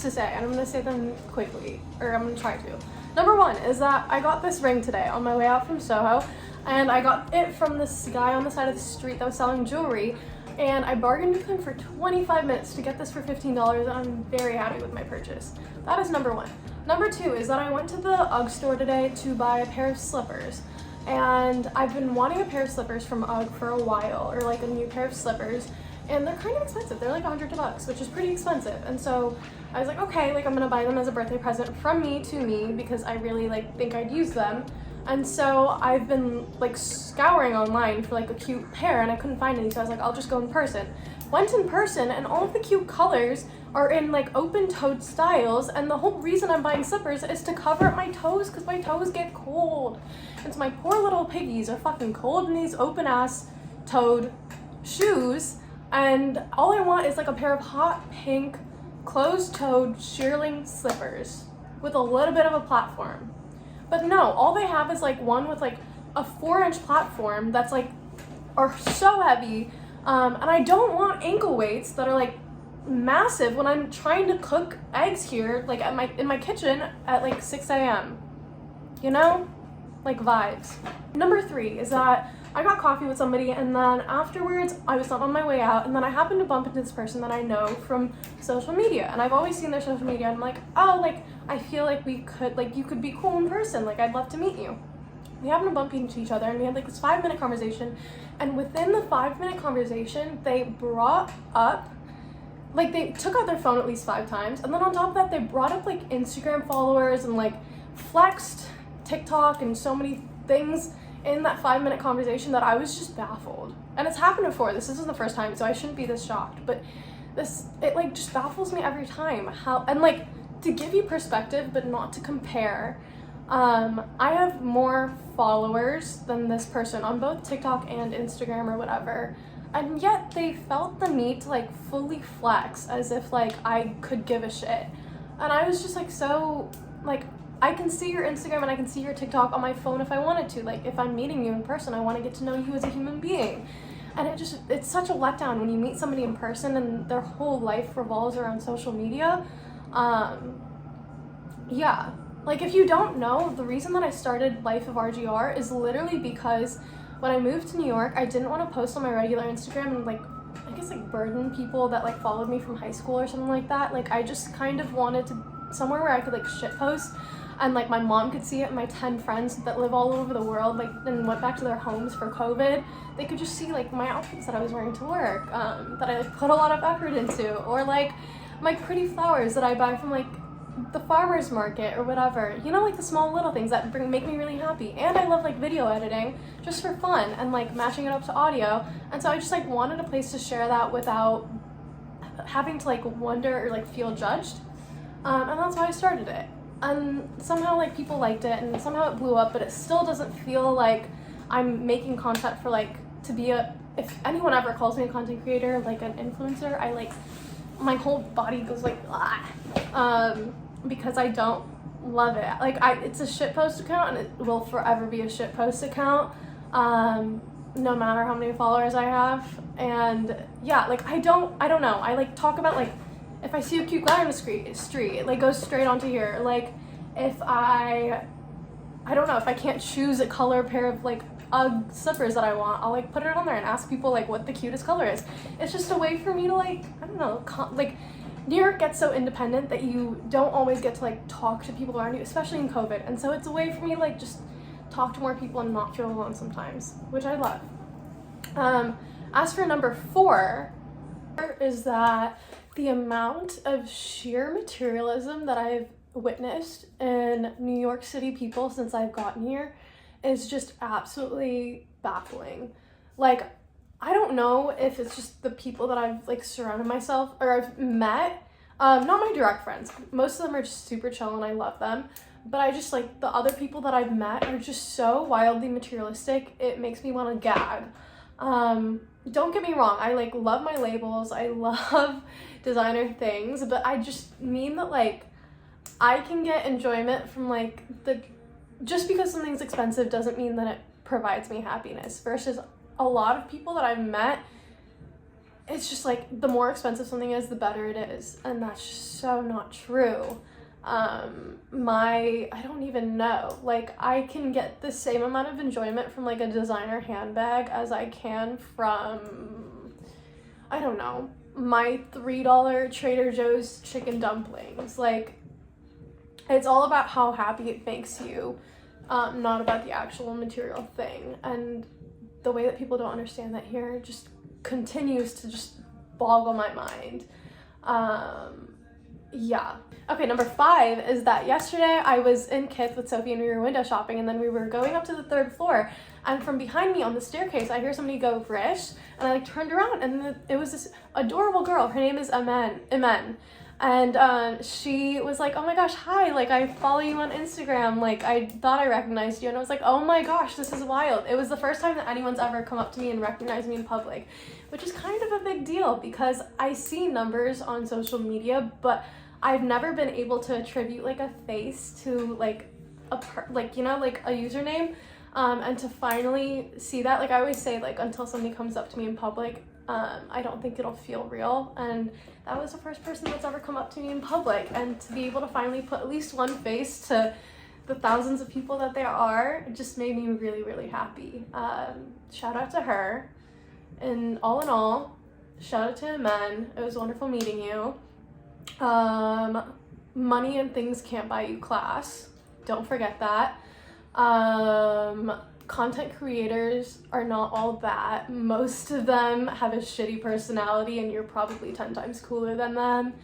to say, and I'm gonna say them quickly, or I'm gonna try to. Number one is that I got this ring today on my way out from Soho, and I got it from this guy on the side of the street that was selling jewelry, and I bargained with him for 25 minutes to get this for $15, and I'm very happy with my purchase. That is number one. Number two is that I went to the UGG store today to buy a pair of slippers, and I've been wanting a pair of slippers from UGG for a while, or like a new pair of slippers, and they're kind of expensive. They're like $100, which is pretty expensive. And so I was like, okay, like I'm gonna buy them as a birthday present from me to me because I really like think I'd use them. And so I've been like scouring online for like a cute pair, and I couldn't find any, so I was like, I'll just go in person. Went in person, and all of the cute colors are in like open-toed styles, and the whole reason I'm buying slippers is to cover up my toes because my toes get cold. And so my poor little piggies are fucking cold in these open-ass toed shoes, and all I want is like a pair of hot pink closed-toed shearling slippers with a little bit of a platform. But no, all they have is like one with like a 4-inch platform that's like are so heavy, and I don't want ankle weights that are like massive when I'm trying to cook eggs here like in my kitchen at like 6 a.m. You know, like vibes. Number three is that I got coffee with somebody, and then afterwards I was on my way out, and then I happened to bump into this person that I know from social media, and I've always seen their social media, and I'm like, oh, like I feel like we could, like you could be cool in person, like I'd love to meet you. We happened to bump into each other, and we had like this 5-minute conversation, and within the 5-minute conversation they brought up, like they took out their phone at least 5 times, and then on top of that they brought up like Instagram followers and like flexed TikTok and so many things in that 5-minute conversation that I was just baffled. And it's happened before. This isn't the first time, so I shouldn't be this shocked. But it like just baffles me every time. How, and like to give you perspective, but not to compare. I have more followers than this person on both TikTok and Instagram or whatever. And yet they felt the need to like fully flex as if like I could give a shit. And I was just like, so like, I can see your Instagram and I can see your TikTok on my phone if I wanted to. Like, if I'm meeting you in person, I want to get to know you as a human being. And it's such a letdown when you meet somebody in person and their whole life revolves around social media. Yeah. Like, if you don't know, the reason that I started Life of RGR is literally because when I moved to New York, I didn't want to post on my regular Instagram and, like, I guess, like, burden people that, like, followed me from high school or something like that. Like, I just kind of wanted to somewhere where I could, like, shitpost. And like my mom could see it, and my 10 friends that live all over the world, like, and went back to their homes for COVID, they could just see like my outfits that I was wearing to work, that I like put a lot of effort into, or like my pretty flowers that I buy from like the farmer's market or whatever, you know, like the small little things that make me really happy. And I love like video editing just for fun and like matching it up to audio, and so I just like wanted a place to share that without having to like wonder or like feel judged, and that's why I started it. And somehow like people liked it, and somehow it blew up, but it still doesn't feel like I'm making content for like to be if anyone ever calls me a content creator, like an influencer, I like my whole body goes like because I don't love it. Like it's a shitpost account, and it will forever be a shitpost account, no matter how many followers I have. And yeah, like I don't know, I like talk about like if I see a cute guy on the street, it like goes straight onto here. Like if I don't know, if I can't choose a color pair of like UGG slippers that I want, I'll like put it on there and ask people like what the cutest color is. It's just a way for me to like, I don't know, like New York gets so independent that you don't always get to like talk to people around you, especially in COVID. And so it's a way for me to like just talk to more people and not feel alone sometimes, which I love. As for number 4 is that the amount of sheer materialism that I've witnessed in New York City people since I've gotten here is just absolutely baffling. Like, I don't know if it's just the people that I've like surrounded myself or I've met, not my direct friends. Most of them are just super chill and I love them. But I just like the other people that I've met are just so wildly materialistic. It makes me want to gag. Don't get me wrong, I like love my labels, I love designer things, but I just mean that like I can get enjoyment from like just because something's expensive doesn't mean that it provides me happiness, versus a lot of people that I've met it's just like the more expensive something is, the better it is, and that's just so not true. I don't even know, like I can get the same amount of enjoyment from like a designer handbag as I can from, I don't know, my $3 Trader Joe's chicken dumplings. Like, it's all about how happy it makes you, not about the actual material thing. And the way that people don't understand that here just continues to just boggle my mind. Yeah. Okay, number 5 is that yesterday I was in Kith with Sophie and we were window shopping, and then we were going up to the 3rd floor, and from behind me on the staircase I hear somebody go Grish, and I like turned around, and it was this adorable girl. Her name is Imen. And she was like, oh my gosh, hi, like I follow you on Instagram, like I thought I recognized you. And I was like, oh my gosh, this is wild. It was the first time that anyone's ever come up to me and recognized me in public, which is kind of a big deal because I see numbers on social media, but I've never been able to attribute like a face to like a username. And to finally see that, like I always say, like until somebody comes up to me in public, I don't think it'll feel real. And that was the first person that's ever come up to me in public, and to be able to finally put at least one face to the thousands of people that there are, it just made me really, really happy. Shout out to her. And all in all, shout out to Imen. It was wonderful meeting you. Money and things can't buy you class. Don't forget that. Content creators are not all that. Most of them have a shitty personality and you're probably 10 times cooler than them.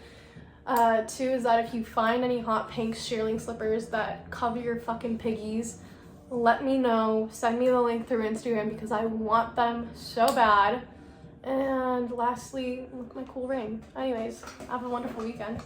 2 is that if you find any hot pink shearling slippers that cover your fucking piggies, let me know. Send me the link through Instagram because I want them so bad. And lastly, look at my cool ring. Anyways, have a wonderful weekend.